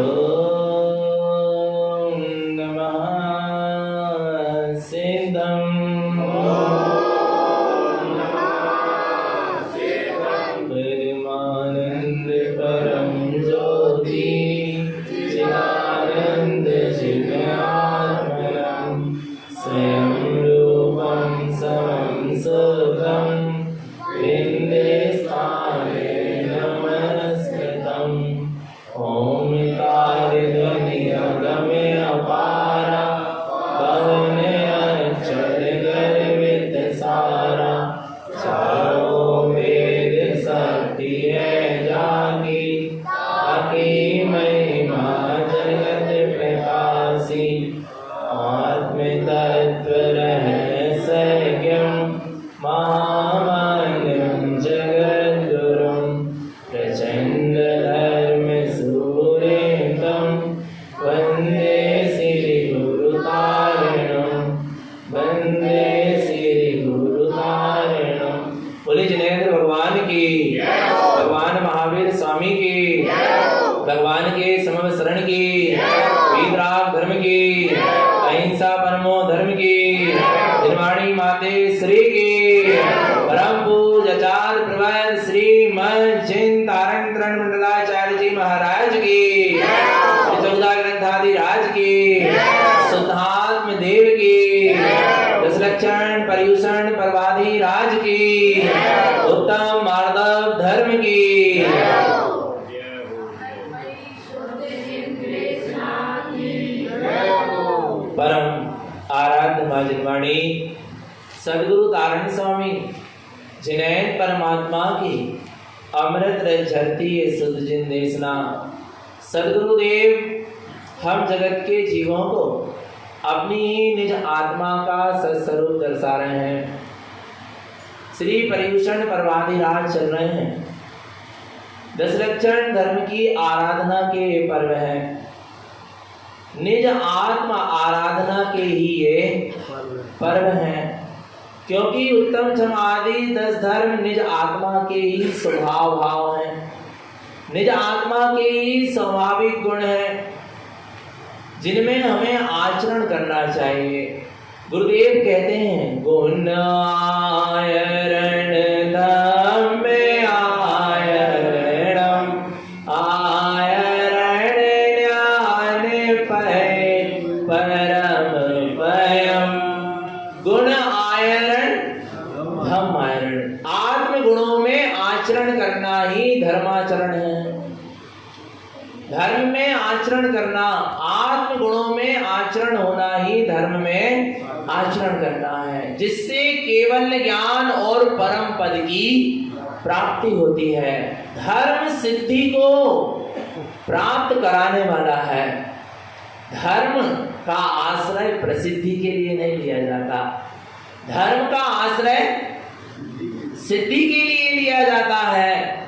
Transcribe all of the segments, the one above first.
ओम नमः सिद्धम परमानंद परम ज्योति चिदानंद चिदात्मनम स्वयं रूपम समं सुखम विंदे स्थाने नमस्कृतम् ओंकार ध्वनि अगमे अपारा पवने अक्षर गर्वित सारा चारों वेद सत्य है जागी ताकि महिमा जगत प्रकाशी आत्म तत्व रहस्यज्ञं महामान्यं जगद्गुरुं प्रचंड धर्म सूर्यं वंदे श्री गुरुतारिणं वंदे श्री गुरुतारिणं। बोले जिनेंद्र भगवान की, भगवान महावीर स्वामी की, भगवान के समव शरण की, वीतराग धर्म की, अहिंसा परमो धर्म की, निर्वाणी माते श्री की, परम पूज आचार्य प्रवर श्री चिंत तारण तरण मंडलाचार्य जी महाराज की, श्री चौदह ग्रंथादि राज की, शुद्धात्म देव की, दशलक्षण पर्यूषण परवाधी राज की, उत्तम माधव धर्म की। परम आराध्य मां जिनवाणी सदगुरु तारण स्वामी जिनैन परमात्मा की अमृत रस झरती है शुद्ध जिन देशना। सदगुरुदेव हम जगत के जीवों को अपनी ही निज आत्मा का सत्स्वरूप दर्शा रहे हैं। श्री पर्यूषण परवाधिराज चल रहे हैं। दशलक्षण धर्म की आराधना के पर्व है। निज आत्मा आराधना के ही ये पर्व हैं, क्योंकि उत्तम समाधि 10 धर्म निज आत्मा के ही स्वभाव भाव हैं, निज आत्मा के ही स्वाभाविक गुण हैं, जिनमें हमें आचरण करना चाहिए। गुरुदेव कहते हैं गुण आयरण धम्म आयरणम आयरण ज्ञान पय परम पयम। गुण आयरण धम्म आयरण, आत्म गुणों में आचरण करना ही धर्माचरण है। धर्म में आचरण करना, आत्म गुणों में आचरण होना ही धर्म में आचरण करना है, जिससे केवल ज्ञान और परम पद की प्राप्ति होती है। धर्म सिद्धि को प्राप्त कराने वाला है। धर्म का आश्रय प्रसिद्धि के लिए नहीं लिया जाता, धर्म का आश्रय सिद्धि के लिए लिया जाता है।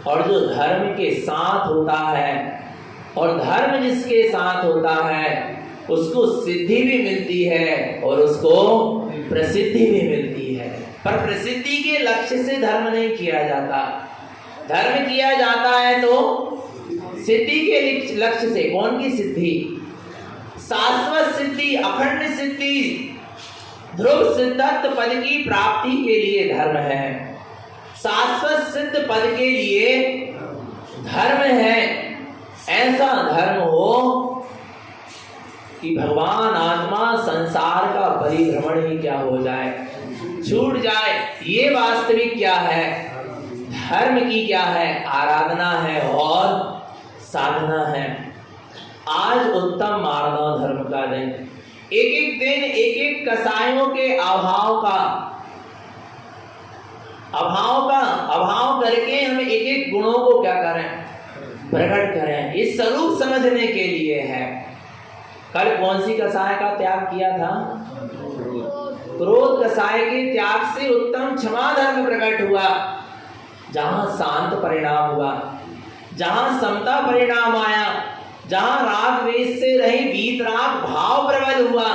और जो धर्म के साथ होता है और धर्म जिसके साथ होता है उसको सिद्धि भी मिलती है और उसको प्रसिद्धि भी मिलती है। पर प्रसिद्धि के लक्ष्य से धर्म नहीं किया जाता, धर्म किया जाता है तो सिद्धि के लक्ष्य से। कौन की सिद्धि? शाश्वत सिद्धि, अखंड सिद्धि, ध्रुव सिद्धत्व पद की प्राप्ति के लिए धर्म है। शाश्वत सिद्ध पद के लिए धर्म है। ऐसा धर्म हो कि भगवान आत्मा संसार का परिभ्रमण ही क्या हो जाए, छूट जाए। ये वास्तविक क्या है? धर्म की क्या है? आराधना है और साधना है। आज उत्तम मानव धर्म का दिन, एक एक दिन एक एक कसायों के अभाव करके हम एक एक गुणों को क्या करें? प्रकट करें। इस स्वरूप समझने के लिए है। कल कौन सी कसाय का त्याग किया था? क्रोध कसाय के त्याग से उत्तम क्षमा धर्म प्रकट हुआ। जहां शांत परिणाम हुआ, जहां समता परिणाम आया, जहां राग द्वेष से रही वीतराग भाव प्रबल हुआ,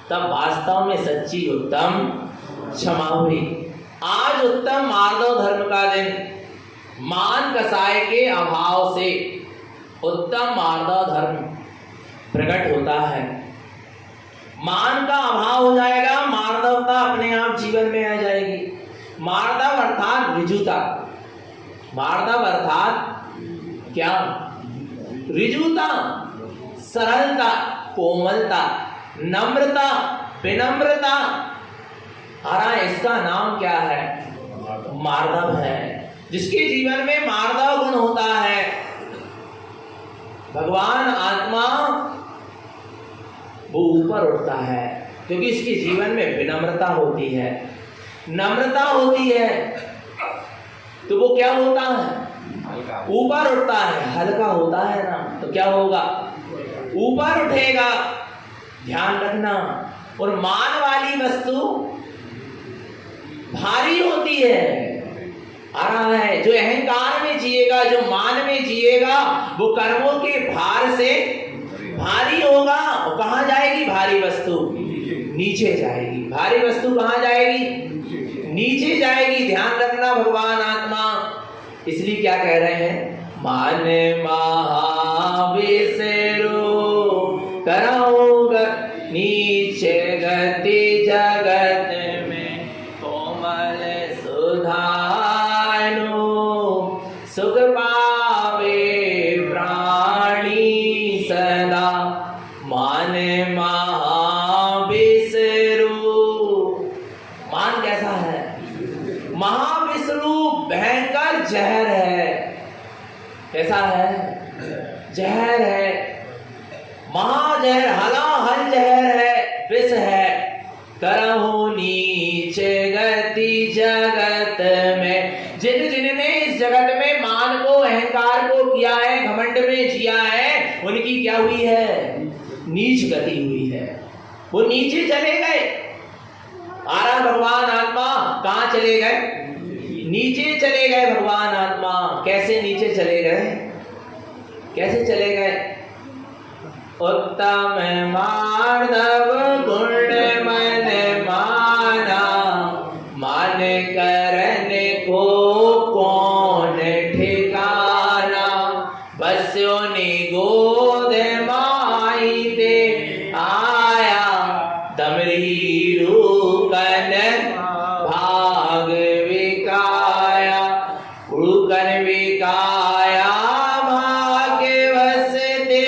तब वास्तव में सच्ची उत्तम क्षमा हुई। आज उत्तम माधव धर्म का दिन मान कसाय के अभाव से उत्तम मार्दव धर्म प्रकट होता है। मान का अभाव हो जाएगा, मार्दवता अपने आप जीवन में आ जाएगी। मार्दव अर्थात ऋजुता। मार्दव अर्थात क्या? ऋजुता, सरलता, कोमलता, नम्रता, विनम्रता। इसका नाम क्या है? मार्दव है। जिसके जीवन में मार्दव गुण होता है, भगवान आत्मा वो ऊपर उठता है, क्योंकि इसके जीवन में विनम्रता होती है, नम्रता होती है, तो वो क्या होता है? ऊपर उठता है, हल्का होता है ना, तो क्या होगा? ऊपर उठेगा। ध्यान रखना। और मान वाली वस्तु भारी होती है। आ रहा है, जो अहंकार में जिएगा, जो मान में जिएगा, वो कर्मों के भार से भारी होगा। और कहाँ जाएगी भारी वस्तु? नीचे जाएगी। भारी वस्तु कहाँ जाएगी? नीचे जाएगी। ध्यान रखना। भगवान आत्मा इसलिए क्या कह रहे हैं? मान महाविष्णु कराओ नीचे गति जगत में कोमल सुधानु सुख पावे प्राणी सदा। मान महाविष्णु। मान कैसा है? महाविष्णु भयंकर जहर है। कैसा है? जहर है, महाजहर, हलाहल जहर है, विष है। करहु नीचे गति जगत में। जिनने इस जगत में मान को, अहंकार को किया है, घमंड में जिया है, उनकी क्या हुई है? नीच गति हुई है। वो नीचे चले गए। आरा भगवान आत्मा कहाँ चले गए? नीचे चले गए। भगवान आत्मा कैसे नीचे चले गए? कैसे चले गए? उत्तम मार्दव गुण मन माना, मान करन को कौन ठिकाना। बस्यो ने गोद माई ते आया, दमरी रूकन भाग विकाया। उड़कन विकाया भाग्य वस दे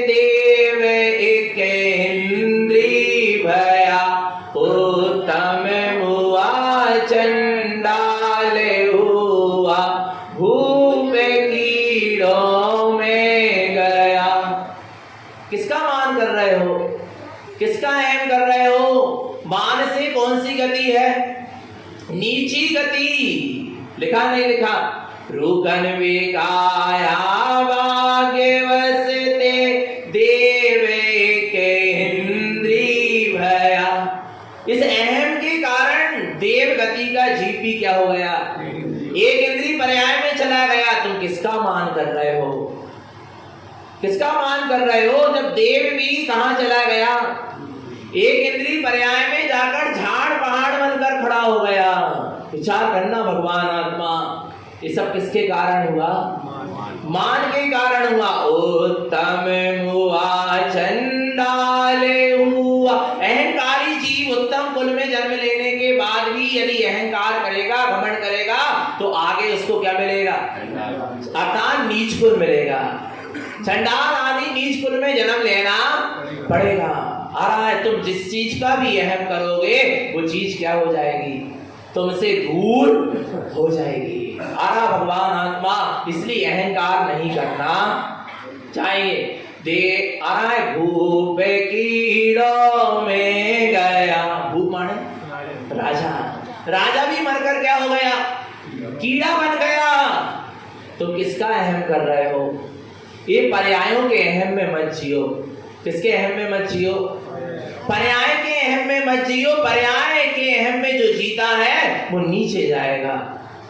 देव एक इंद्री भया। उत्तम हुआ चंडाल हुआ, भूप कीड़ों में गया। किसका मान कर रहे हो? किसका अहम कर रहे हो? मान से कौन सी गति है? नीची गति। लिखा नहीं लिखा? रुकन विकाया भाग्य वस दे देव के इंद्री भया। इस अहम के कारण देव गति का जीपी क्या हो गया? एक इंद्री पर्याय में चला गया। तुम किसका मान कर रहे हो? किसका मान कर रहे हो? जब देव भी कहां चला गया? एक इंद्री पर्याय में जाकर झाड़ पहाड़ बनकर खड़ा हो गया। विचार करना भगवान आत्मा, ये सब किसके कारण हुआ? मान के कारण हुआ। उत्तम हुआ चंडाल हुआ। अहंकारी जीव उत्तम कुल में जन्म लेने के बाद भी यदि अहंकार करेगा, घमंड करेगा, तो आगे उसको क्या मिलेगा? अर्थात नीच कुल मिलेगा। चंडाल आदि नीच कुल में जन्म लेना पड़ेगा। आ रहा है, तुम जिस चीज का भी अहम करोगे वो चीज क्या हो जाएगी? तुमसे दूर हो जाएगी। आ रहा भगवान आत्मा, इसलिए अहंकार नहीं करना चाहिए। दे आ रहा है, भूप कीड़ों में गया। भूप माने राजा। राजा भी मरकर क्या हो गया? कीड़ा बन गया। तुम किसका अहम कर रहे हो? ये पर्यायों के अहम में मत जियो। किसके अहम में मत जियो? पर्याय के अहम में मत जियो। पर्याय के अहम में जो जीता है वो नीचे जाएगा,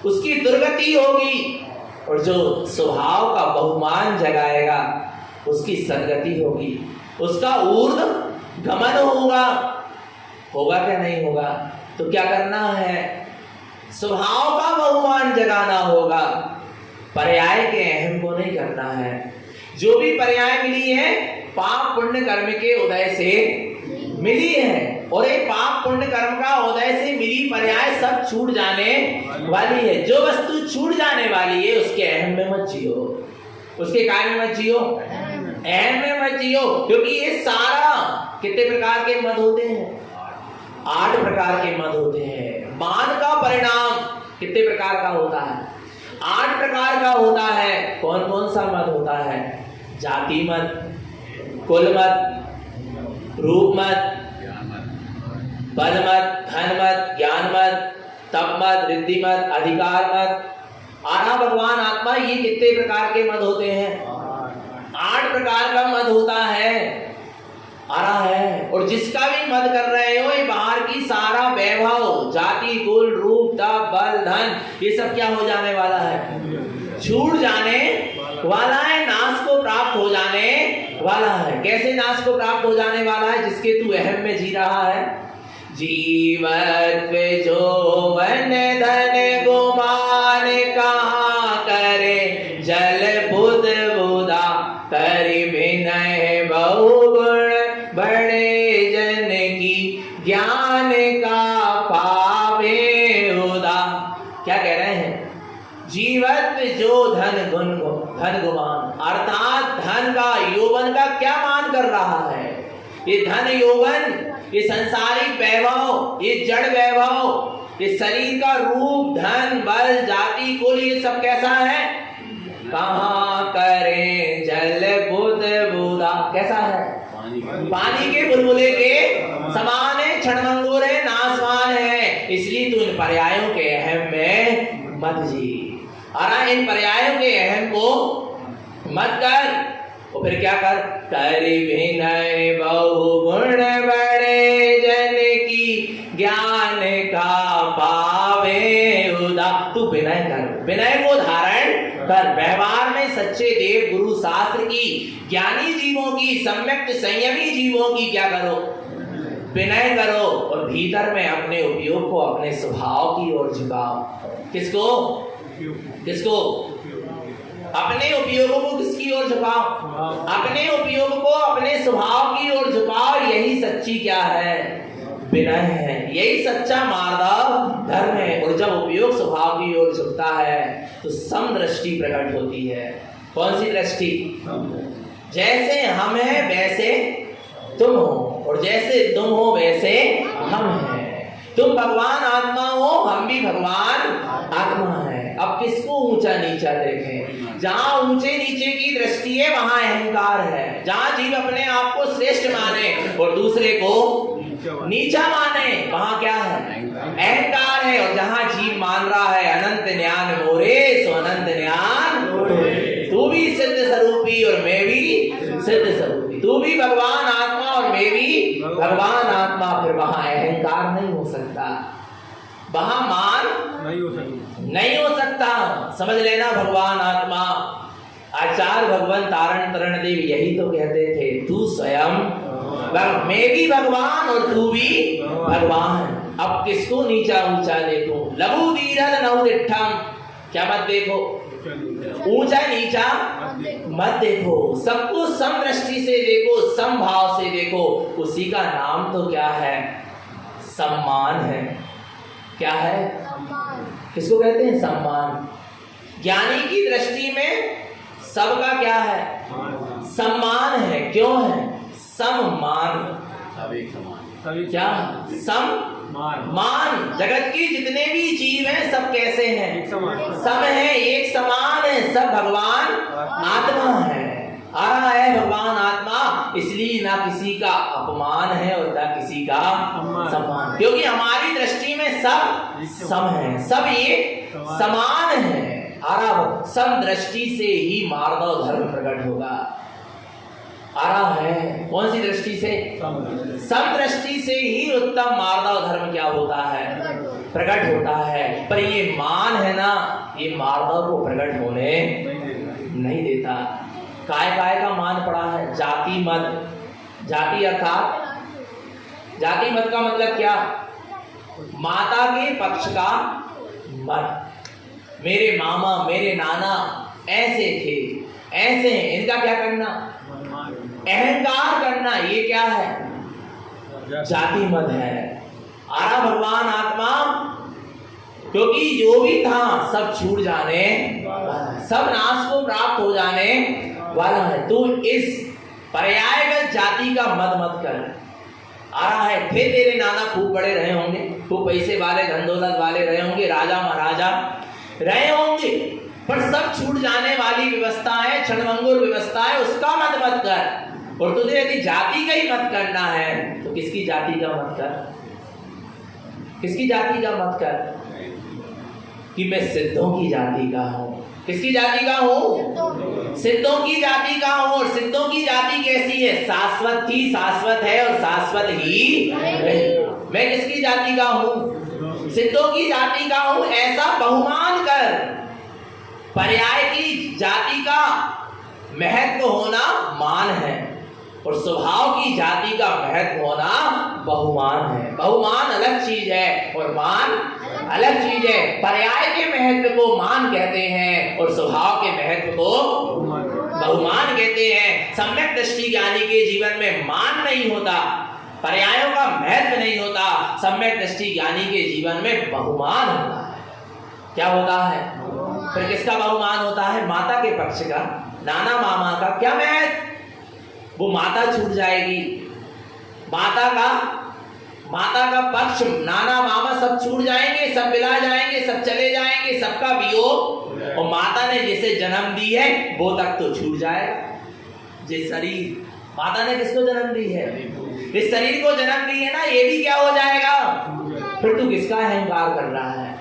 उसकी दुर्गति होगी। और जो स्वभाव का बहुमान जगाएगा उसकी सदगति होगी, उसका ऊर्ध्व गमन होगा। होगा क्या? नहीं होगा। तो क्या करना है? स्वभाव का बहुमान जगाना होगा, पर्याय के अहम को नहीं करना है। जो भी पर्याय मिली है पाप पुण्य कर्म के उदय से मिली है, और ये पाप पुण्य कर्म का उदय से मिली पर्याय सब छूट जाने वाली है। जो वस्तु छूट जाने वाली है उसके अहम में मत जियो, उसके काय में मत जियो, अहम में मत जियो। क्योंकि ये सारा कितने प्रकार के मद होते हैं? 8 प्रकार के मद होते हैं। मान का परिणाम कितने प्रकार का होता है? 8 प्रकार का होता है। कौन कौन सा मद होता है? जाति मत, कुल मत, रूप मत, बल मत, धन मत, ज्ञान मत, तप मत, रिद्धि मत, अधिकार मत, आरा भगवान आत्मा, ये कितने प्रकार के मद होते हैं? 8 प्रकार का मद होता है, आरा है। और जिसका भी मद कर रहे हो, ये बाहर की सारा वैभव, जाति, कुल, रूप, तप, बल, धन, ये सब क्या हो जाने वाला है? छूट जाने वाला है, नाश को प्राप्त हो जाने वाला है। कैसे नाश को प्राप्त हो जाने वाला है? जिसके तू अहम में जी रहा है। जीवत्व जोवन धन गुमान कहाँ करे, जल बुध बुधा करि विनय बहुगुण, बड़े जन की ज्ञान का पावे उदा। क्या कह रहे हैं? जीवत्व जो धन गुमान, अर्थात धन का, यौवन का क्या मान कर रहा है? ये धन यौवन, ये संसारिक वैभव, ये जड़ वैभव, ये शरीर का रूप, धन, बल, जाति, कुल, ये सब कैसा है? कहाँ करे जल बुध बुधा, कैसा है? पानी के बुलबुले के समान है, क्षणभंगुर है, नाशवान है। इसलिए तू इन पर्यायों के अहम में मत जी। और इन पर्यायों के अहम को मत कर। और फिर क्या कर? करि विनय बहुगुण, बड़े जन की ज्ञान का पावे उदा। तू विनय कर, विनय को धारण कर। व्यवहार में सच्चे देव गुरु शास्त्र की, ज्ञानी जीवों की, सम्यक संयमी जीवों की क्या करो? विनय करो। और भीतर में अपने उपयोग को अपने स्वभाव की ओर झुकाओ। किसको? किसको? अपने उपयोगों को किसकी ओर झुकाओ? अपने उपयोग को अपने स्वभाव की ओर झुकाओ। यही सच्ची क्या है? विनय है। यही सच्चा मार्ग धर्म है। और जब उपयोग स्वभाव की ओर झुकता है तो समदृष्टि प्रकट होती है। कौन सी दृष्टि? जैसे हम हैं वैसे तुम हो, और जैसे तुम हो वैसे हम हैं। तुम भगवान आत्मा हो, हम भी भगवान आत्मा है। अब किसको ऊंचा नीचा देखें? जहां ऊंचे नीचे की दृष्टि है वहां अहंकार है। जहां जीव अपने आप को श्रेष्ठ माने और दूसरे को नीचा माने, वहां क्या है? अहंकार है। और जहां जीव मान रहा है अनंत ज्ञान मोरे, सो अनंत ज्ञान तू भी सिद्ध स्वरूपी और मैं भी सिद्ध स्वरूपी, तू भी भगवान आत्मा और मैं भी भगवान आत्मा, फिर वहां अहंकार नहीं हो सकता, वहां मान नहीं हो सकता। समझ लेना, भगवान आत्मा। आचार्य भगवान तारण तरण देव यही तो कहते थे, तू स्वयं, मैं भी भगवान और तू भी भगवान। अब किसको नीचा ऊंचा देखो? लघु दीरल नवदिठम, क्या मत देखो? ऊंचा नीचा मत देखो। सबको सम दृष्टि से देखो, सम भाव से देखो। उसी का नाम तो क्या है? सम्मान है। क्या है? किसको कहते हैं? सम्मान। ज्ञानी की दृष्टि में सबका क्या है? सम्मान है। क्यों है? सम्मान। क्या? सम्मान। जगत की जितने भी जीव हैं सब कैसे हैं? सब है, एक समान है, सब भगवान आत्मा है। आ रहा है भगवान आत्मा, इसलिए ना किसी का अपमान है और ना किसी का सम्मान, क्योंकि हमारी दृष्टि में सब सम है, सब एक समान है। आ रहा सम दृष्टि से ही मार्दव धर्म प्रकट होगा। आ रहा है कौन सी दृष्टि से? सम दृष्टि से ही उत्तम मार्दव धर्म क्या होता है? प्रकट होता है। पर ये मान है ना, ये मार्दव को प्रकट होने नहीं देता। काय काय का मान पड़ा है? जाति मत। जाति अर्थात, जाति मत का मतलब क्या? माता के पक्ष का मत। मेरे मामा, मेरे नाना ऐसे थे, ऐसे हैं, इनका क्या करना अहंकार करना, ये क्या है? जाति मत है। आरा भगवान आत्मा, क्योंकि जो भी था सब छूट जाने, सब नाश को प्राप्त हो जाने वाला है। तू इस पर्यायगत जाति का मत कर। आ रहा है, थे तेरे नाना खूब बड़े रहे होंगे, खूब पैसे वाले, धन दौलत वाले रहे होंगे, राजा महाराजा रहे होंगे, पर सब छूट जाने वाली व्यवस्था है, क्षणभंगुर व्यवस्था है, उसका मत कर। और तुझे यदि जाति का ही मत करना है तो किसकी जाति का मत कर? किसकी जाति का मत कर? कि मैं सिद्धों की जाति का हूं। किसकी जाति का हूं? सिद्धों की जाति का हूं। और सिद्धों की जाति कैसी है? शाश्वत थी, शाश्वत है और शाश्वत ही रही। मैं किसकी जाति का हूं? सिद्धों की जाति का हूं। ऐसा बहुमान कर। पर्याय की जाति का महत्व होना मान है और स्वभाव की जाति का महत्व होना बहुमान है। बहुमान अलग चीज है और मान अलग चीज है। पर्याय के महत्व को मान कहते हैं और स्वभाव के महत्व को बहुमान कहते हैं। सम्यक दृष्टि ज्ञानी के जीवन में मान नहीं होता, पर्यायों का महत्व नहीं होता। सम्यक दृष्टि ज्ञानी के जीवन में बहुमान होता है। क्या होता है? फिर किसका बहुमान होता है? माता के पक्ष का, नाना मामा का। क्या महत्व? वो माता छूट जाएगी, माता का पक्ष, नाना मामा सब छूट जाएंगे, सब मिला जाएंगे, सब चले जाएंगे, सबका वियोग। और माता ने जिसे जन्म दी है वो तक तो छूट जाएगा। जिस शरीर माता ने किसको जन्म दी है, इस शरीर को जन्म दी है ना, ये भी क्या हो जाएगा? फिर तू किसका अहंकार कर रहा है?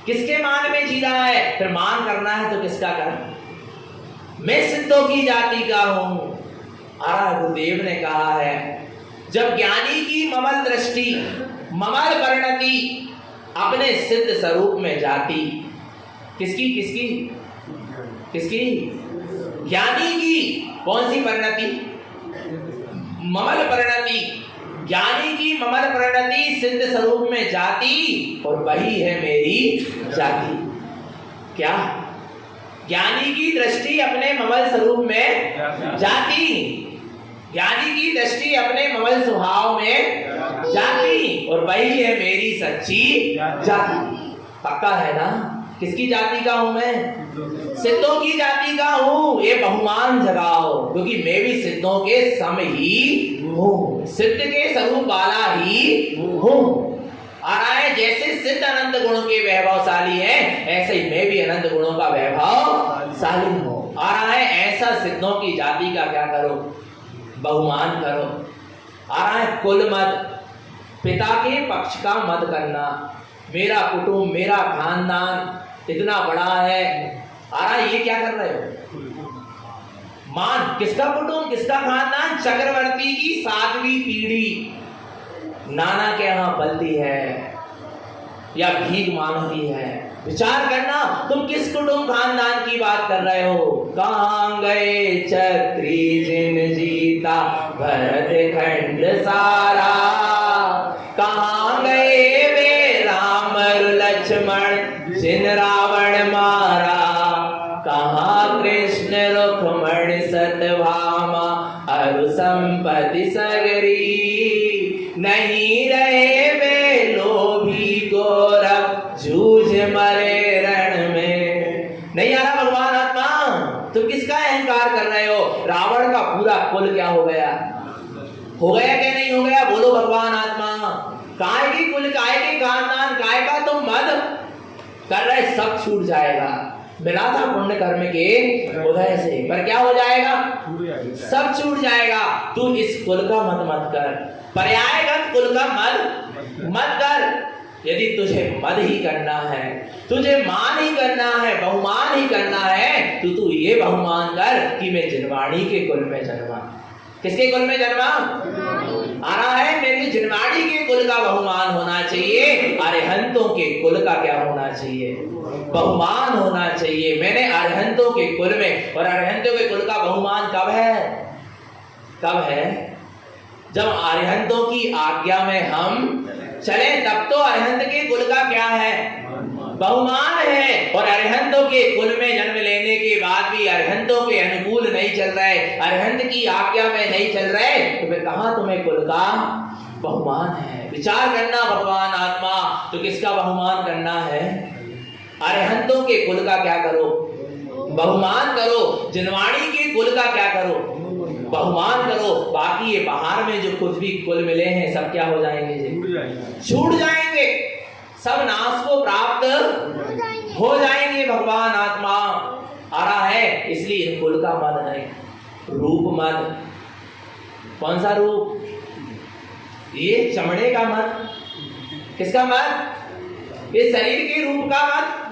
किसके मान में जी रहा है? फिर मान करना है तो किसका कर? मैं सिद्धों की जाति का हूं। गुरुदेव ने कहा है, जब ज्ञानी की ममल दृष्टि, ममल परिणति अपने सिद्ध स्वरूप में जाती, किसकी किसकी किसकी? ज्ञानी की। कौन सी परिणति? ममल परिणति। ज्ञानी की ममल परिणति सिद्ध स्वरूप में जाती और वही है मेरी जाति। क्या? ज्ञानी की दृष्टि अपने ममल स्वरूप में जाती, ज्ञानी की दृष्टि अपने ममल स्वभाव में जाती और वही है मेरी सच्ची जाति। पक्का है ना? किसकी जाति का हूं मैं? सिद्धों की जाति का हूं। ये बहुमान जगाओ, क्योंकि मैं भी सिद्धों के सम ही हूं, सिद्ध के स्वरूप वाला ही हूं। आ रहा है, जैसे सिद्ध अनंत गुणों के वैभवशाली है, ऐसे ही मैं भी अनंत गुणों का वैभवशाली हूं। आ रहा है, ऐसा सिद्धों की जाति का क्या करो? बहुमान करो। आ रहा है, कुल मत, पिता के पक्ष का मत करना। मेरा कुटुंब, मेरा खानदान इतना बड़ा है। आ रहा है, ये क्या कर रहे हो? मान। किसका कुटुंब, किसका खानदान? चक्रवर्ती की 7वीं पीढ़ी नाना के यहां पलती है या भीख मांगती है। विचार करना, तुम किस कुटुंब खानदान की बात कर रहे हो? कहां गए चक्री जिन जीता भरत खंड सारा, कहां गए वे राम लक्ष्मण जिन रावण मारा, कहां कृष्ण रुक्मण सत्यभामा अरु संपत्ति सगरी, नहीं रहे वे लोभी गौरव जूझ मरे रण में। नहीं आ रहा भगवान आत्मा? तुम किसका अहंकार कर रहे हो? रावण का पूरा कुल क्या हो गया? हो गया क्या नहीं हो गया? बोलो भगवान आत्मा। काय की कुल, काय के खानदान, काय का तुम मद कर रहे, सब छूट जाएगा। मिला था पुण्य कर्म के उदय से, पर क्या हो जाएगा? सब छूट जाएगा। तू इस कुल का मत कर, पर्यायगत कुल का मत कर। यदि तुझे मद ही करना है, तुझे मान ही करना है, बहुमान ही करना है, तो तू ये बहुमान कर कि मैं जिनवाणी के कुल में जन्मा। किसके कुल में जन्मा? आ रहा है, मेरे जिनवाणी के कुल का बहुमान होना चाहिए। अरिहंतों के कुल का क्या होना चाहिए? बहुमान होना चाहिए। मैंने अरिहंतों के कुल में, और अरिहंतों के कुल का बहुमान कब है? कब है? जब अरिहंतों की आज्ञा में हम चले, तब तो अरिहंत के कुल का क्या है? बहुमान है। और अरहंतों के कुल में जन्म लेने के बाद भी अरहंतों के अनुकूल नहीं चल रहे, अरहंत की आज्ञा में नहीं चल रहे, तो फिर कहां तुम्हें कुल का बहुमान है? विचार करना भगवान आत्मा, तो किसका बहुमान करना है? अरहंतों के कुल का क्या करो? बहुमान करो। जिनवाणी के कुल का क्या करो? बहुमान करो। बाकी ये बाहर में जो कुछ भी कुल मिले हैं सब क्या हो जाएंगे जी? छूट जाएंगे, सब नाश को प्राप्त हो जाएंगे। भगवान आत्मा आ रहा है, इसलिए कुल का मद नहीं, रूप मद। कौन सा रूप? ये चमड़े का मद। किसका मद? ये शरीर के रूप का मद।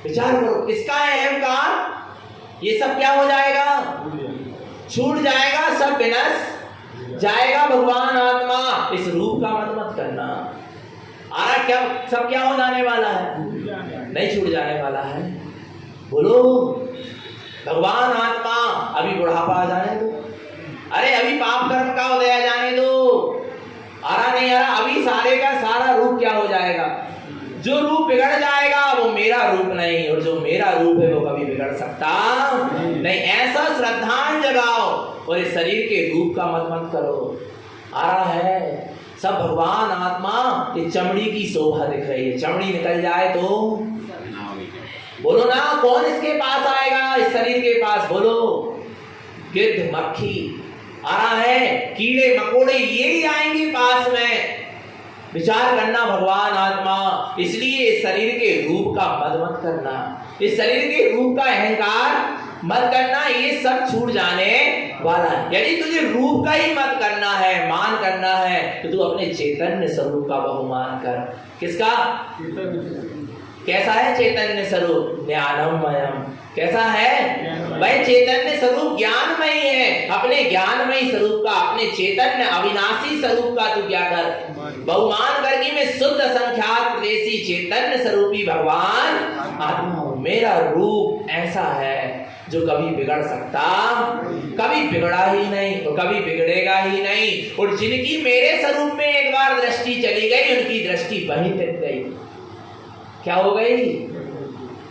विचार करो, किसका है अहंकार? ये सब क्या हो जाएगा? छूट जाएगा, सब विनश जाएगा। भगवान आत्मा इस रूप का मत करना। आ रहा क्या? सब क्या हो जाने वाला है? नहीं छूट जाने वाला है। बोलो भगवान आत्मा, अभी बुढ़ापा आ जाने दो, अरे अभी पाप कर्म का उदय आ जाने दो। आ रहा नहीं आ रहा? अभी सारे का सारा रूप क्या हो जाएगा? जो रूप बिगड़ जाएगा वो मेरा रूप नहीं, और जो मेरा रूप है वो कभी बिगड़ सकता नहीं। ऐसा श्रद्धांजलि जगाओ और इस शरीर के रूप का मत करो। आ रहा है सब भगवान आत्मा, ये चमड़ी की शोभा दिख रही है, चमड़ी निकल जाए तो बोलो ना, कौन इसके पास आएगा? इस शरीर के पास बोलो। गिद्ध मक्खी आ रहा है, कीड़े मकोड़े ये ही आएंगे पास में। विचार करना भगवान आत्मा, इसलिए इस शरीर के रूप का मत करना, इस शरीर के रूप का अहंकार मत करना। ये सब छूट जाने वाला है। यदि तुझे रूप का ही मत करना है, मान करना है, तो तू अपने चैतन्य स्वरूप का बहुमान कर। किसका? कैसा है चैतन्य स्वरूप? ज्ञानमयम। कैसा है? वह चैतन्य स्वरूप ज्ञानमयी है। अपने ज्ञानमयी स्वरूप का, अपने चैतन्य अविनाशी स्वरूप का तू क्या कर? बहुमान कर कि मैं शुद्ध संख्यात देसी चैतन्य स्वरूपी भगवान आत्मा हूं। मेरा रूप ऐसा है जो कभी बिगड़ सकता, कभी बिगड़ा ही नहीं और कभी बिगड़ेगा ही नहीं। और जिनकी मेरे स्वरूप में एक बार दृष्टि चली गई, उनकी दृष्टि वहीं टिक गई। क्या हो गई?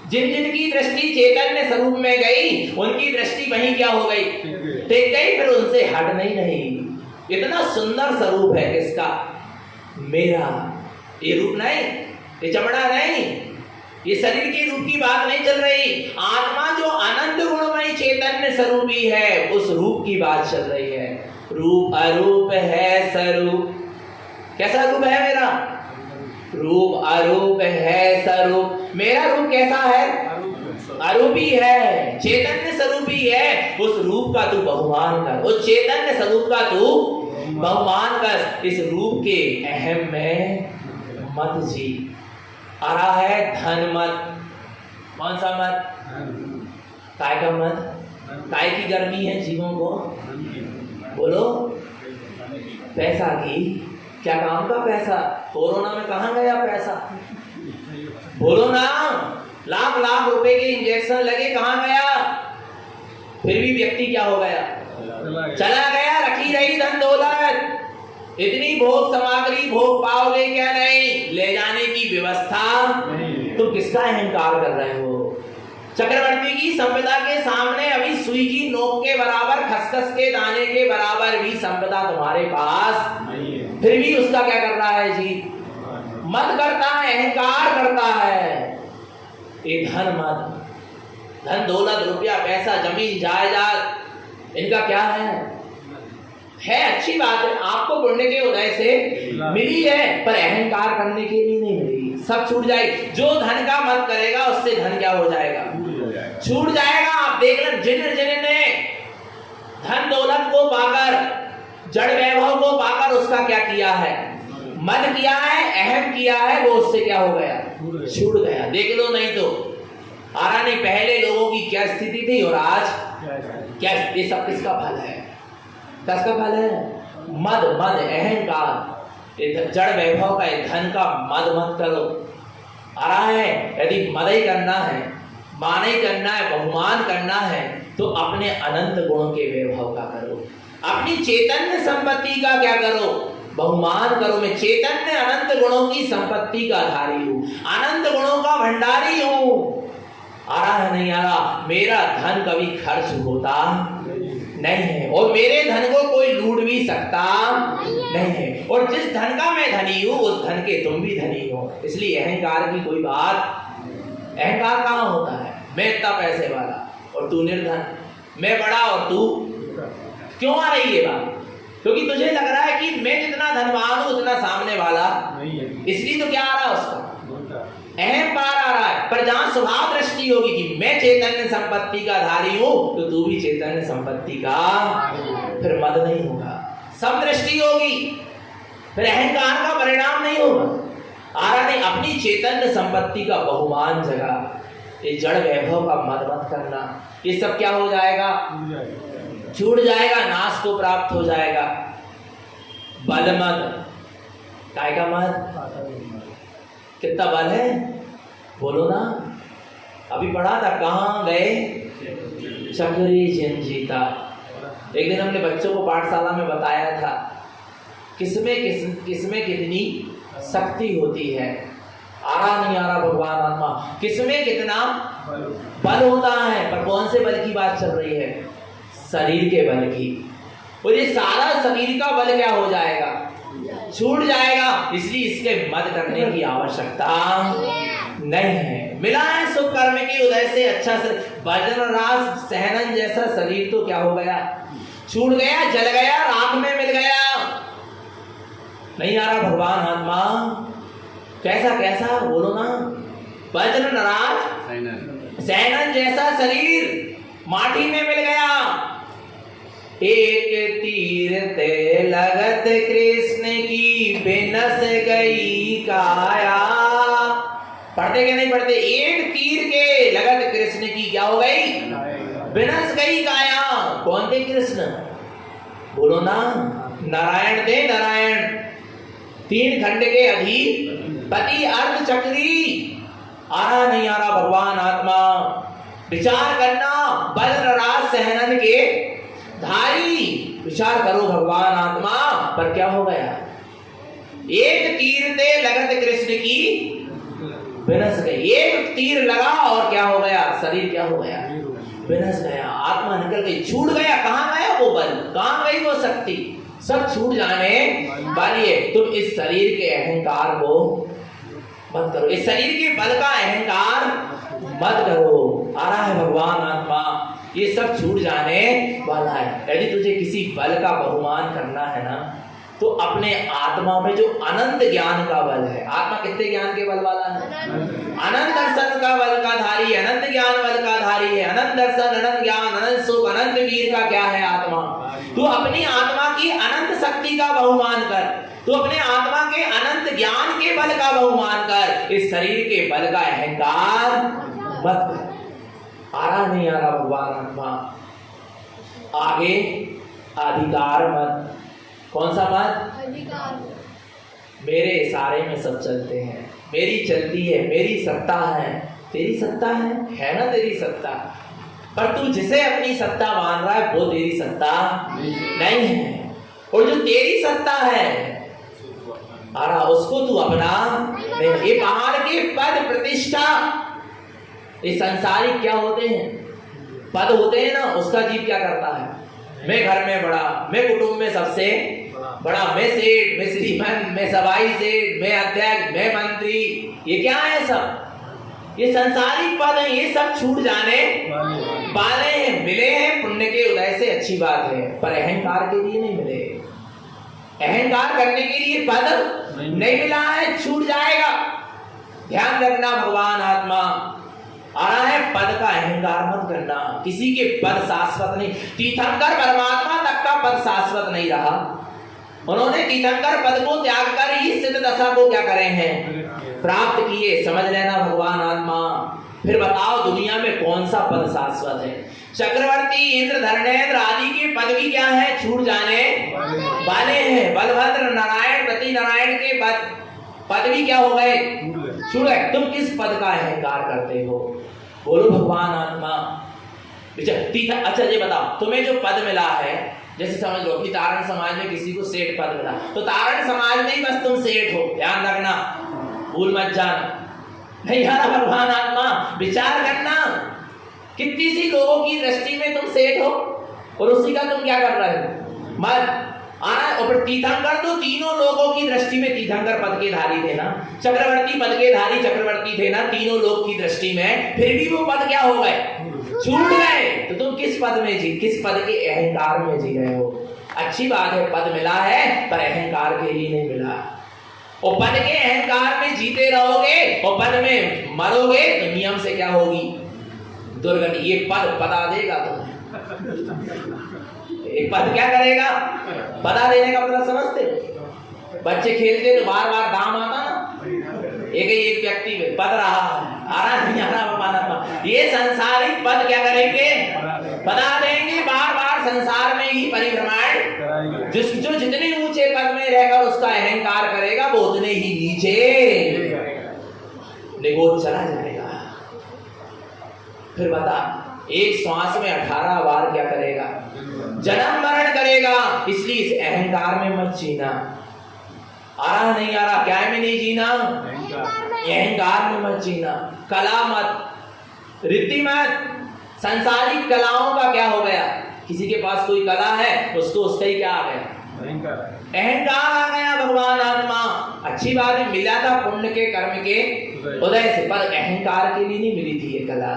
जिन जिन की दृष्टि चैतन्य स्वरूप में गई, उनकी दृष्टि वहीं क्या हो गई? टिक गई, फिर उनसे हट नहीं। इतना सुंदर स्वरूप है किसका? मेरा। ये रूप नहीं, ये चमड़ा नहीं, ये शरीर के रूप की बात नहीं चल रही। आत्मा जो अनंत गुणमयी चैतन्य स्वरूपी है, उस रूप की बात चल रही है। रूप अरूप है स्वरूप। कैसा रूप है मेरा? रूप अरूप है स्वरूप। मेरा रूप कैसा है? अरूपी है, चैतन्य स्वरूपी है। उस रूप का तू बहुमान कर, उस चैतन्य स्वरूप का तू बहुमान कर। इस रूप के अहम में मत जी। आ रहा है धन मत। कौन सा मत? काय का मत? काय की गर्मी है जीवों को? बोलो। पैसा की। क्या काम का पैसा? कोरोना में कहाँ गया पैसा? बोलो ना। लाख लाख रुपए के इंजेक्शन लगे, कहाँ गया? फिर भी व्यक्ति क्या हो गया? चला गया। रखी रही धन दौलत, इतनी भोग सामग्री भोग पाओगे क्या? नहीं ले जाने की व्यवस्था। तुम किसका अहंकार कर रहे हो? चक्रवर्ती की संपदा के सामने अभी सुई की नोक के बराबर, खसखस के दाने के बराबर भी संपदा तुम्हारे पास, फिर भी उसका क्या कर रहा है जी? मत करता है, अहंकार करता है। ये धन मत, धन दौलत रुपया पैसा जमीन जायदाद, इनका क्या है अच्छी बात है, आपको पुण्य के उदय से मिली है, पर अहंकार करने के लिए नहीं मिली। सब छूट जाएगी। जो धन का मत करेगा उससे धन क्या हो जाएगा? छूट जाएगा। आप देख लें, जिन्होंने धन दौलत को पाकर, जड़ वैभव को पाकर उसका क्या किया है? मत किया है, अहम किया है, वो उससे क्या हो गया? छूट गया। देख लो नहीं तो आ रहा नहीं। पहले लोगों की क्या स्थिति थी और आज क्या? ये सब किसका फल है? किसका फल है? मद मद अहंकार, जड़ वैभव का, धन का मद मत करो। आ रहा है, यदि मद ही करना है, मान ही करना है, बहुमान करना है, तो अपने अनंत गुणों के वैभव का करो, अपनी चैतन्य संपत्ति का क्या करो? बहुमान करो। मैं चैतन्य अनंत गुणों की संपत्ति का धारी हूँ, अनंत गुणों का भंडारी हूँ। आ रहा है नहीं आ रहा? मेरा धन कभी खर्च होता नहीं है और मेरे धन को कोई लूट भी सकता नहीं है। और जिस धन का मैं धनी हूँ उस धन के तुम भी धनी हो। इसलिए अहंकार की कोई बात, अहंकार कहाँ होता है? मैं इतना पैसे वाला और तू निर्धन, मैं बड़ा और तू, क्यों आ रही है बात? क्योंकि तुझे लग रहा है कि मैं जितना धनवान हूं उतना सामने वाला नहीं है, इसलिए तो क्या आ रहा है उसका? अहंकार आ रहा है। पर जहां स्वभाव दृष्टि होगी कि मैं चैतन्य संपत्ति का धारी हूं तो तू भी चैतन्य संपत्ति का, फिर मद नहीं होगा, सब दृष्टि होगी, फिर अहंकार का परिणाम नहीं होगा। आ रहा नहीं? अपनी चैतन्य संपत्ति का बहुमान जगह, ये जड़ वैभव का मद मत करना, ये सब क्या हो जाएगा? छूट जाएगा, नाश को प्राप्त हो जाएगा। बल मद, काय का मद? कितना बल है बोलो ना? अभी पढ़ा था, कहाँ गए चक्री जिन जीता। एक दिन हमने बच्चों को पाठशाला में बताया था किसमें कितनी शक्ति होती है। आ रहा नहीं आ रहा भगवान आत्मा? किसमें कितना बल होता है। पर कौन से बल की बात चल रही है? शरीर के बल की। और ये सारा शरीर का बल क्या हो जाएगा? छूट जाएगा। इसलिए इसके मद करने की आवश्यकता नहीं है। मिला है सुख कर्म के उदय से अच्छा शरीर, वज्रराज सहनन जैसा शरीर तो क्या हो गया? छूट गया, जल गया, राख में मिल गया। नहीं आ रहा भगवान आत्मा? कैसा कैसा बोलो ना? वज्रराज सहनन जैसा शरीर माटी में मिल गया। एक तीर ते लगत कृष्ण की बिनस गई काया। पढ़ते क्या नहीं पढ़ते? एक तीर के लगत कृष्ण की क्या हो गई? बिनस गई काया। कौन थे कृष्ण बोलो ना? नारायण थे, नारायण, तीन खंड के अधिपति, अर्ध चक्री। आ रहा नहीं आ रहा भगवान आत्मा? विचार करना, बलराज सहनन के धारी, विचार करो भगवान आत्मा। पर क्या हो गया? एक तीर ते लगत कृष्ण की बिनस गई। एक तीर लगा और क्या हो गया? शरीर क्या हो गया? बिनस गया, आत्मा निकल गई, छूट गया। कहाँ गया वो बल? कहाँ गई वो शक्ति? सब छूट जाने वाली है। तुम इस शरीर के अहंकार को मत करो, इस शरीर के बल का अहंकार मत करो। आ रहा है भगवान आत्मा? ये सब छूट जाने वाला है। यदि तुझे किसी बल का बहुमान करना है ना, तो अपने आत्मा में जो अनंत ज्ञान का बल है, आत्मा कितने ज्ञान के बल वाला है? अनंत दर्शन का बल का धारी है, अनंत ज्ञान बल का धारी है। अनंत दर्शन, अनंत ज्ञान, अनंत सुख, अनंत वीर का क्या है? आत्मा। तू अपनी आत्मा की अनंत शक्ति का बहुमान कर, तू अपने आत्मा के अनंत ज्ञान के बल का बहुमान कर, इस शरीर के बल का अहंकार मत कर। आ रहा नहीं आ रहा भगवान आत्मा? आगे अधिकार मत। कौन सा मत? अधिकार। मेरे इशारे में सब चलते हैं, मेरी चलती है, मेरी सत्ता है। तेरी सत्ता है ना तेरी सत्ता, पर तू जिसे अपनी सत्ता मान रहा है वो तेरी सत्ता नहीं है। और जो तेरी सत्ता है आ रहा, उसको तू अपना नहीं। ये बाहर के पद प्रतिष्ठा, ये संसारिक क्या होते हैं? पद होते हैं ना। उसका जीव क्या करता है? मैं घर में बड़ा, मैं कुटुंब में सबसे बड़ा, मैं सेठ, मैं श्रीमान, मैं सभाई सेठ, मैं अध्यक्ष, मैं मंत्री। ये क्या है? सब ये संसारिक पद है। ये सब छूट जाने वाले हैं। मिले हैं पुण्य के उदय से, अच्छी बात है, पर अहंकार के लिए नहीं मिले। अहंकार करने के लिए पद नहीं मिला है, छूट जाएगा। ध्यान रखना भगवान आत्मा। आ रहा है पद का अहंकार मत करना। किसी के पद शाश्वत नहीं। तीर्थंकर परमात्मा तक का पद शाश्वत नहीं रहा। उन्होंने तीर्थंकर पद को त्याग कर ही सिद्ध दशा को क्या करे हैं? प्राप्त किए। समझ लेना भगवान आत्मा। फिर बताओ दुनिया में कौन सा पद शाश्वत है? चक्रवर्ती, इंद्र, धर्मेंद्र आदि के पद भी क्या है? छूट जाने वाले हैं। बलभद्र, नारायण, प्रति नारायण के पद भी क्या हो गए? छूट गए। तुम किस पद का अहंकार करते हो बोलो भगवान आत्मा? अच्छा ये बताओ, तुम्हें जो पद मिला है जैसे समझ लो कि तारण समाज में किसी को सेठ पद मिला, तो तारण समाज में ही बस तुम सेठ हो, ध्यान रखना, भूल मत जाना। नहीं यार भगवान आत्मा विचार करना, कितनी सी लोगों की दृष्टि में तुम सेठ हो और उसी का तुम क्या कर रहे हो, मत आना। और तीर्थंकर तो तीनों लोगों की दृष्टि में तीर्थंकर पद के धारी थे ना, चक्रवर्ती पद के धारी चक्रवर्ती थे ना तीनों लोग की दृष्टि में, फिर भी वो पद क्या हो गए, छूट गए। तो तुम किस पद में जी, किस पद के अहंकार में जी रहे हो। अच्छी बात है पद मिला है पर अहंकार के लिए नहीं मिला, और पद के अहंकार में जीते रहोगे और पद में मरोगे तो नियम से क्या होगी, दुर्गति। ये पद पदा देगा तुम्हें, एक पद क्या करेगा, पदा देने का मतलब समझते हो। बच्चे खेलते तो बार बार दाम आता ना, एक व्यक्ति पद रहा आ रहा नहीं आ रहा बाबा, ये संसारिक पद क्या करेंगे, पदा देंगे, बार बार संसार में ही परिभ्रमण। जो जितने ऊंचे पद में रहकर उसका अहंकार करेगा वो उतने ही नीचे निगोद चला जाएगा। फिर बता, एक श्वास में 18 बार क्या करेगा, जन्म मरण करेगा। इसलिए इस अहंकार में मत जीना। आ रहा नहीं आ रहा, क्या में नहीं जीना, अहंकार में मत जीना। कला मत, रीति मत, सांसारिक कलाओं का क्या हो गया, किसी के पास कोई कला है उसको उसका ही क्या आ गया, अहंकार आ गया। भगवान आत्मा अच्छी बात है, मिला था पुण्य के कर्म के उदय से, पर अहंकार के लिए नहीं मिली थी ये कला,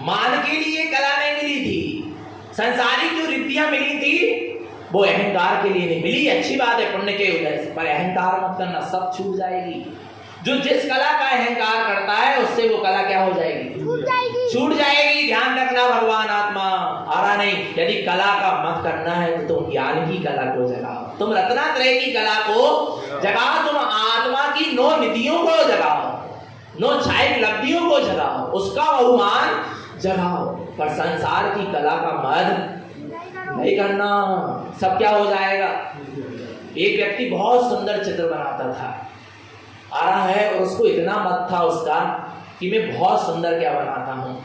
मान के लिए कला नहीं मिली थी। संसारिक जो रिद्धियां मिली थी वो अहंकार के लिए नहीं मिली। अच्छी बात है पुण्य के उदय से, पर अहंकार मत करना, सब छूट जाएगी। जो जिस कला का अहंकार करता है उससे वो कला क्या हो जाएगी, छूट जाएगी। ध्यान रखना भगवान आत्मा आ रहा नहीं। यदि कला का मत करना है तो तुम ज्ञान की कला को जगाओ, तुम रत्नात्रय की कला को जगाओ, तुम आत्मा की 9 निधियों को जगाओ, 9 छायक लब्धियों को जगाओ, उसका बहुमान जगाओ। पर संसार की कला का मद नहीं करना, सब क्या हो जाएगा। एक व्यक्ति बहुत सुंदर चित्र बनाता था, आ रहा है, और उसको इतना मत था उसका कि मैं बहुत सुंदर क्या बनाता हूँ,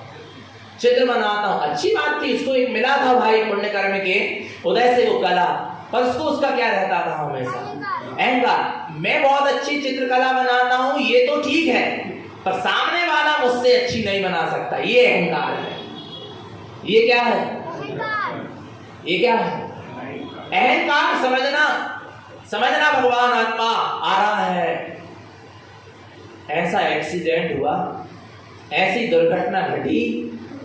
चित्र बनाता हूँ। अच्छी बात थी, उसको एक मिला था भाई पुण्य कर्म के उदय से वो कला, पर उसको उसका क्या रहता था हमेशा, अहंकार। मैं बहुत अच्छी चित्रकला बनाता हूँ ये तो ठीक है, पर सामने वाला मुझसे अच्छी नहीं बना सकता, ये अहंकार है। ये क्या है, ये क्या है, अहंकार। समझना, समझना भगवान आत्मा आ रहा है। ऐसा एक्सीडेंट हुआ, ऐसी दुर्घटना घटी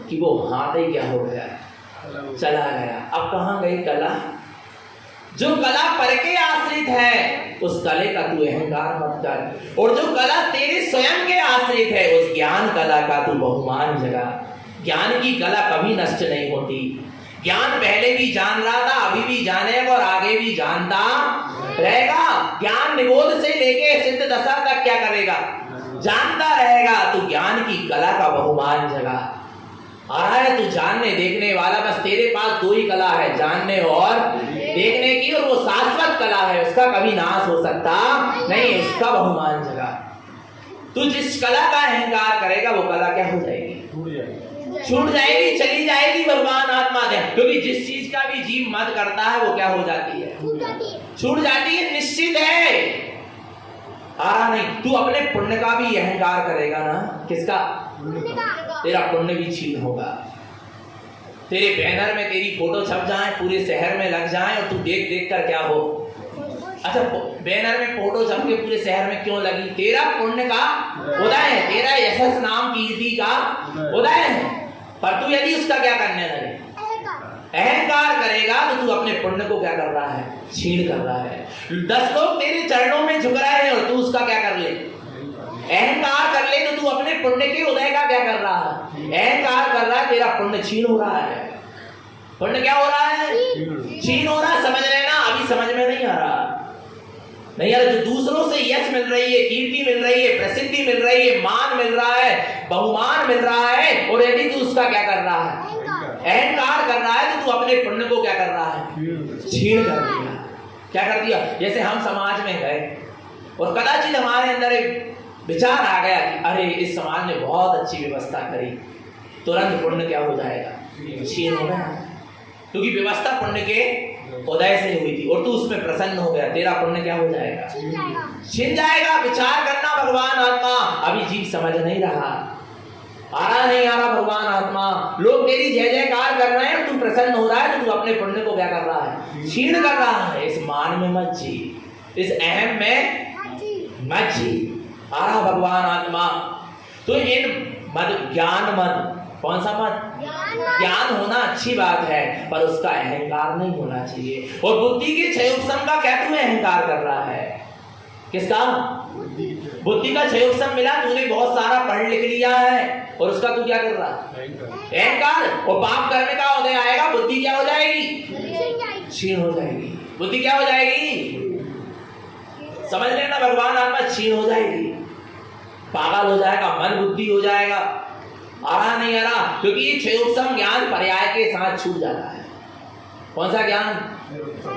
कि वो हाथ ही क्या हो गया, चला गया। अब कहां गई कला, जो कला पर के आश्रित है उस कले का तू अहंकार मत कर, और जो कला तेरे स्वयं के आश्रित है उस ज्ञान कला का तू बहुमान जगा। ज्ञान की कला कभी नष्ट नहीं होती। ज्ञान पहले भी जान रहा था, अभी भी जानेगा और आगे भी जानता रहेगा। ज्ञान निबोध से लेके सिद्ध दशा तक क्या करेगा, जानता रहेगा। तो ज्ञान की कला का बहुमान जगा। आ रहा है तू जानने देखने वाला, बस तेरे पास 2 ही कला है, जानने और देखने की, और वो शाश्वत कला है, उसका कभी नाश हो सकता नहीं, उसका बहुमान जगा। तू जिस कला का अहंकार करेगा वो कला क्या हो जाएगी, छूट जाएगी, चली जाएगी भगवान आत्मा दे। क्योंकि जिस चीज का भी जीव मत करता है वो क्या हो जाती है, छूट जाती है, निश्चित है। आ रहा नहीं, तू अपने पुण्य का भी अहंकार करेगा ना, किसका, तेरा पुण्य भी छीन होगा। तेरे बैनर में तेरी फोटो छप जाए, पूरे शहर में लग जाए, और तू देख देख कर क्या हो, अच्छा बैनर में फोटो छप के पूरे शहर में क्यों लगी, तेरा पुण्य का उदय है, तेरा यशस नाम कीर्ति का उदय है। पर तू यदि उसका क्या करने लगे, अहंकार करेगा, तो तू अपने पुण्य को क्या कर रहा है, छीन कर रहा है। 10 लोग तेरे चरणों में झुक रहे हैं और तू उसका क्या कर ले, अहंकार कर ले, तो तू अपने पुण्य के उदय का क्या कर रहा है, अहंकार कर रहा है, तेरा पुण्य छीन हो रहा है। पुण्य क्या हो रहा है, छीन हो रहा है। समझ लेना, अभी समझ में नहीं आ रहा, नहीं यार। जो दूसरों से यश मिल रही है, कीर्ति मिल रही है, प्रसिद्धि मिल रही है, मान मिल रहा है, बहुमान मिल रहा है, और यदि तू उसका क्या कर रहा है, अहंकार कर रहा है, तो तू अपने पुण्य को क्या कर रहा है, छीन कर दिया। क्या कर दिया, जैसे हम समाज में गए और कदाचित हमारे अंदर एक विचार आ गया कि अरे इस समाज ने बहुत अच्छी व्यवस्था करी, तुरंत पुण्य क्या हो जाएगा, छीन हो गया। क्योंकि व्यवस्था पुण्य के उदय से हुई थी और तू उसमें प्रसन्न हो गया, तेरा पुण्य क्या हो जाएगा? छिन जाएगा। विचार करना भगवान आत्मा, अभी जीव समझ नहीं रहा, आ रहा नहीं आ रहा भगवान आत्मा। लोग तेरी जय जयकार कर रहे हैं, तू प्रसन्न हो रहा है, तो तू अपने पुण्य को क्या कर रहा है? छीन कर रहा है। इस मान में मत जी, इस अहम में मत जी। आ रहा भगवान आत्मा। तो इन मद, ज्ञान मद, कौन सा मत? ज्ञान होना अच्छी बात है, पर उसका अहंकार नहीं होना चाहिए। और बुद्धि के क्षय उपशम का क्या तू अहंकार कर रहा है? किसका? बुद्धि का क्षय उपशम मिला, तूने बहुत सारा पढ़ लिख लिया है और उसका तू क्या कर रहा है? अहंकार। और पाप करने का उदय आएगा, बुद्धि क्या हो जाएगी? क्षीण हो जाएगी। बुद्धि क्या हो जाएगी? समझ लेना भगवान आत्मा, क्षीण हो जाएगी, पागल हो जाएगा, मन बुद्धि हो जाएगा। आ रहा नहीं आ रहा, क्योंकि ये क्षयोपशम ज्ञान पर्याय के साथ छूट जाता है। कौन सा ज्ञान?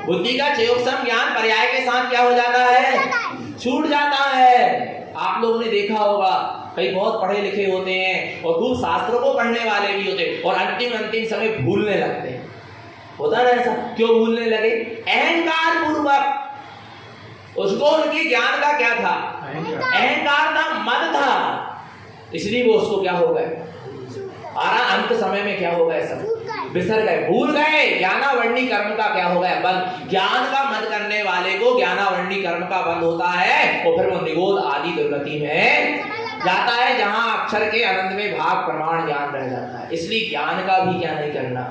बुद्धि का क्षयोपशम ज्ञान पर्याय के साथ क्या हो जाता है? छूट जाता है। आप लोगों ने देखा होगा, कई बहुत पढ़े लिखे होते हैं और खूब शास्त्रों को पढ़ने वाले भी होते हैं और अंतिम समय भूलने लगते हैं। होता ना ऐसा? क्यों भूलने लगे? अहंकार पूर्वक। उसको उनके ज्ञान का क्या था? अहंकार था, मद था, इसलिए वो उसको क्या हो गए? आ रहा अंत समय में क्या हो गए? सब बिसर गए, भूल गए। ज्ञानावरणी कर्म का क्या हो गया? बंद। ज्ञान का मद करने वाले को ज्ञानावरणी कर्म का बंद होता है और फिर वो निगोध आदि दुर्गति में जाता है, जहां अक्षर के आनंद में भाग प्रमाण ज्ञान रह जाता है। इसलिए ज्ञान का भी क्या नहीं करना?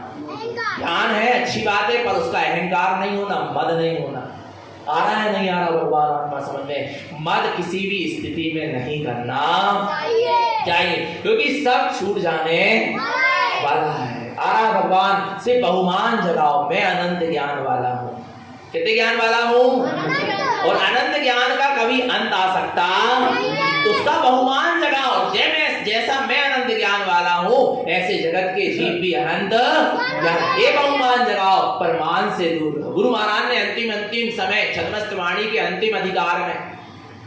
ज्ञान है, अच्छी बात है, पर उसका अहंकार नहीं होना, मद नहीं होना। आ रहा है नहीं आ रहा भगवान आत्मा समझ में? मद किसी भी स्थिति में नहीं करना चाहिए, क्योंकि सब छूट जाने वाला है। आ रहा भगवान से बहुमान जगाओ, मैं अनंत ज्ञान वाला हूँ। कितने ज्ञान वाला हूँ? और अनंत ज्ञान का कभी अंत आ सकता तो उसका बहुमान जगाओ। जैसा मैं अनंत ज्ञान वाला हूँ, ऐसे जगत के जीव भी अनंत ज्ञान, ये बहुमान जगाओ, पर मान से दूर रहो। गुरु महाराज ने अंतिम समय छद्मस्त वाणी के अंतिम अधिकार में,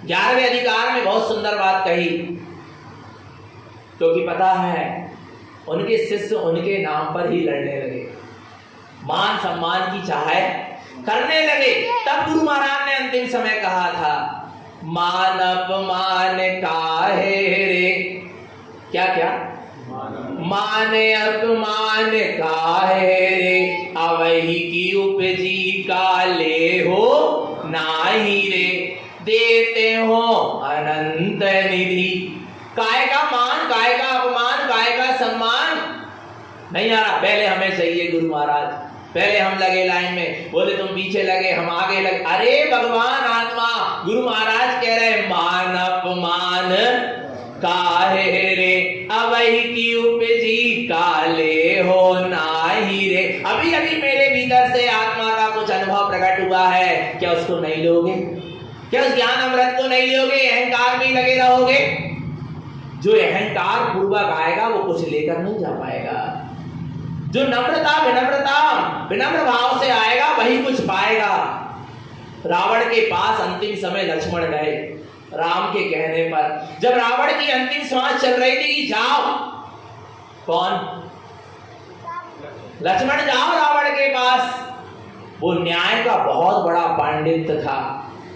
11वें अधिकार में बहुत सुंदर बात कही, क्योंकि पता है उनके शिष्य उनके नाम पर ही लड़ने लगे, मान सम्मान की चाह करने लगे। तब गुरु महाराज ने अंतिम समय कहा था, मान अपमान काहे रे, क्या क्या? मान अपमान काहे रे, अवही की उपजी काले हो नाही रे, देते हो अनंत निधि। काय का मान, काय का अपमान, काय का सम्मान नहीं आ रहा। पहले हमें चाहिए गुरु महाराज, पहले हम लगे लाइन में, बोले तुम पीछे लगे हम आगे लगे। अरे भगवान आत्मा, गुरु महाराज कह रहे मान अपमान काहे रे, अवही की उपजी काले हो नाही रे। अभी अभी मेरे भीतर से आत्मा का कुछ अनुभव प्रकट हुआ है, क्या उसको नहीं लोगे? क्या उस ज्ञान अमृत को नहीं लोगे? अहंकार में लगे रहोगे? जो अहंकार पूर्वक आएगा वो कुछ लेकर नहीं जा पाएगा। जो नम्रता विनम्र भाव से आएगा वही कुछ पाएगा। रावण के पास अंतिम समय लक्ष्मण गए राम के कहने पर। जब रावण की अंतिम श्वास चल रही थी कि जाओ, कौन? लक्ष्मण जाओ रावण के पास। वो न्याय का बहुत बड़ा पांडित्य था,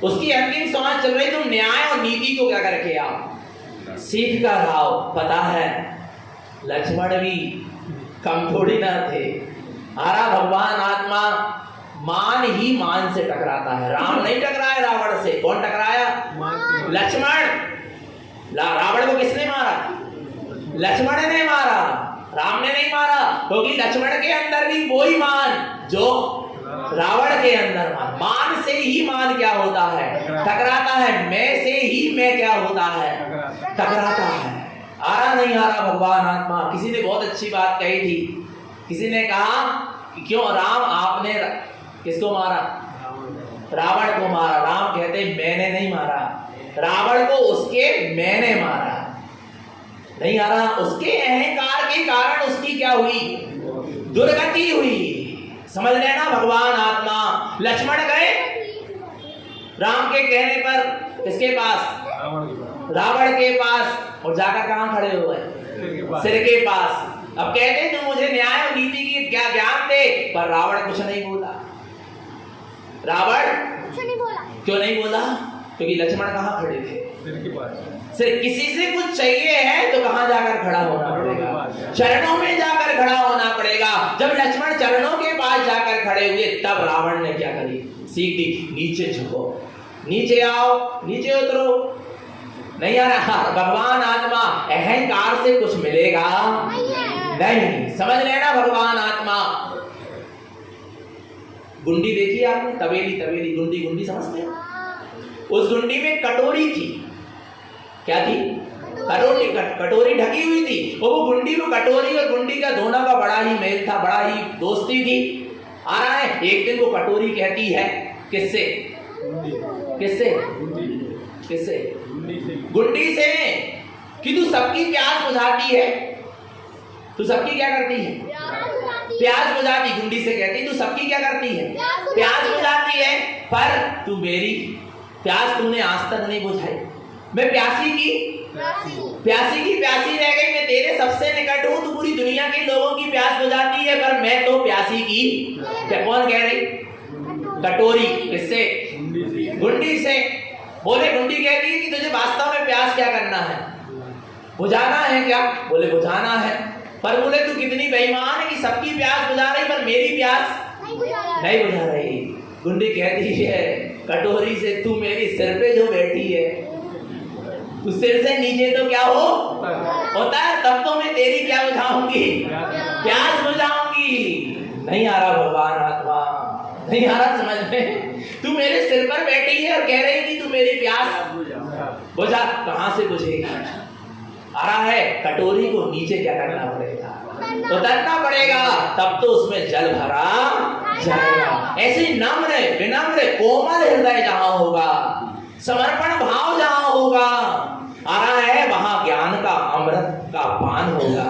उसकी अंतिम श्वास चल रही, तुम न्याय और नीति को क्या करके आओ, सीख कर आओ। पता है लक्ष्मण भी कम थोड़ी ना थे। हरा भगवान आत्मा मान ही मान से टकराता है। राम नहीं टकराया रावण से, कौन टकराया? लक्ष्मण। रावण को किसने मारा? लक्ष्मण ने मारा, राम ने नहीं मारा, क्योंकि लक्ष्मण के अंदर भी वही मान जो रावण के अंदर मान से ही मान क्या होता है? टकराता है। मैं से ही मैं क्या होता है? टकराता है। आ रहा नहीं आ रहा भगवान आत्मा? किसी ने बहुत अच्छी बात कही थी, किसी ने कहा कि क्यों राम आपने किसको मारा? रावण को मारा। राम कहते मैंने नहीं मारा, रावण को उसके मैंने मारा। नहीं आ रहा, उसके अहंकार के कारण उसकी क्या हुई? दुर्गति हुई। समझ लेना भगवान आत्मा। लक्ष्मण गए राम के कहने पर किसके पास? रावण के पास। और जाकर कहां खड़े हो गए? सिर के पास। अब कहते तू मुझे न्याय और नीति की क्या ज्ञान दे, पर रावण कुछ नहीं बोला। रावण कुछ नहीं बोला। क्यों नहीं बोला? क्योंकि लक्ष्मण कहाँ खड़े थे? सिर के पास। सिर्फ किसी से कुछ चाहिए है तो कहाँ जाकर खड़ा होना पड़ेगा? चरणों में जाकर खड़ा होना पड़ेगा। जब लक्ष्मण चरणों के पास जाकर खड़े हुए तब रावण ने क्या करी? सीख दी, नीचे झुको, नीचे आओ, नीचे उतरो। नहीं आ रहा? भगवान आत्मा अहंकार से कुछ मिलेगा नहीं, समझ लेना। भगवान आत्मा, गुंडी देखी आपने? तबेली, तबेली, गुंडी, गुंडी समझते हो? उस गुंडी में कटोरी थी। क्या थी? कटोरी, कटोरी ढकी हुई थी। वो गुंडी को, कटोरी और गुंडी का दोनों का बड़ा ही मेल था, बड़ा ही दोस्ती थी। आ रहा है? एक दिन वो कटोरी कहती है किससे? किससे? किससे? गुंडी से कि तू सबकी प्यास बुझाती है। तू सबकी क्या करती है? प्यास बुझाती। गुंडी से कहती तू सबकी क्या करती है? प्यास बुझाती है, पर तू मेरी प्यास तूने आज तक नहीं बुझाई। मैं प्यासी की प्यासी रह गई। मैं तेरे सबसे निकट हूं, तू पूरी दुनिया के लोगों की प्यास बुझाती है, पर मैं तो प्यासी की। क्या कौन कह रही? कटोरी। किससे? गुंडी से। बोले गुंडी कहती है कि तुझे वास्तव में प्यास क्या करना है? बुझाना है क्या? बोले बुझाना है। पर बोले तू कितनी बेईमान है कि सबकी प्यास बुझा रही पर मेरी प्यास नहीं बुझा रही। गुंडी कहती है कटोरी से, तू मेरी सिर पे जो बैठी है, तू सिर से नीचे तो क्या होता है, तब तो मैं तेरी क्या बुझाऊंगी? प्यास बुझाऊंगी। नहीं आ रहा भगवान आत्मा? नहीं आ रहा समझ में? तू मेरे सिर पर बैठी है और कह रही कि तू मेरी प्यास बुझा। कहां से बुझेगी? आ रहा है? कटोरी को नीचे क्या करना पड़ेगा? उतरना पड़ेगा, तब तो उसमें जल भरा जाएगा। ऐसे नम्र, विनम्र, कोमल हृदय जहां होगा, समर्पण भाव जहां होगा, आ रहा है वहां ज्ञान का अमृत का पान होगा।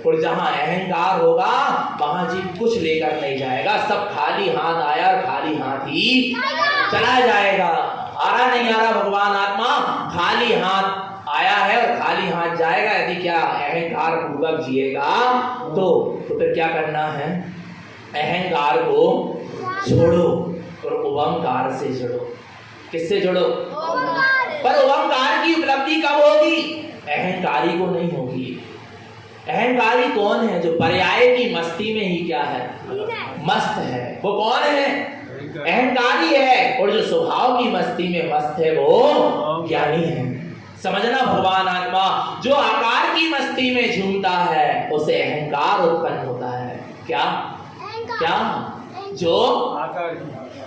और जहां अहंकार होगा वहां जी कुछ लेकर नहीं जाएगा। सब खाली हाथ आया और खाली हाथ ही चला जाएगा। आ रहा नहीं आ रहा भगवान आत्मा? खाली हाथ आया है और खाली हाथ जाएगा। यदि क्या अहंकार पूर्वक जिएगा तो फिर क्या करना है? अहंकार को छोड़ो और ओंकार से जुड़ो। किससे जुड़ो? पर ओंकार की उपलब्धि कब होगी? अहंकारी को नहीं होगी। अहंकारी कौन है? जो पर्याय की मस्ती में ही क्या है? मस्त है। वो कौन है? अहंकारी है। और जो स्वभाव की मस्ती में मस्त है वो ज्ञानी है। समझना भगवान आत्मा, जो आकार की मस्ती में झूमता है उसे अहंकार उत्पन्न होता है। क्या? क्या? जो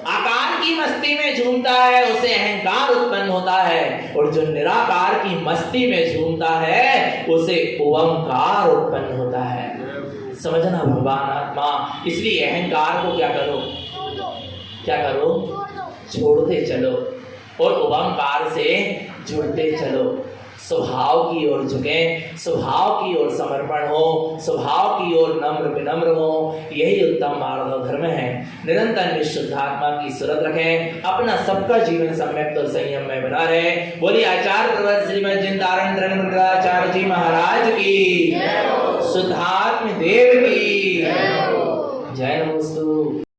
आकार की मस्ती में झूमता है उसे अहंकार उत्पन्न होता है, और जो निराकार की मस्ती में झूमता है उसे ओंकार उत्पन्न होता है। समझना भगवान आत्मा। इसलिए अहंकार को क्या करो? क्या करो? छोड़ते चलो और ओंकार से जुड़ते चलो। स्वभाव की ओर झुके, स्वभाव की ओर समर्पण हो, स्वभाव की ओर नम्र विनम्र हो। यही उत्तम मार्ग धर्म है। निरंतर निःशुद्धात्मा की सूरत रखें। अपना सबका जीवन सम्यक तो संयम में बना रहे। बोलिए आचार्य प्रवर श्रीमद जिन तारण आचार्य जी महाराज की, शुद्धात्म देव की।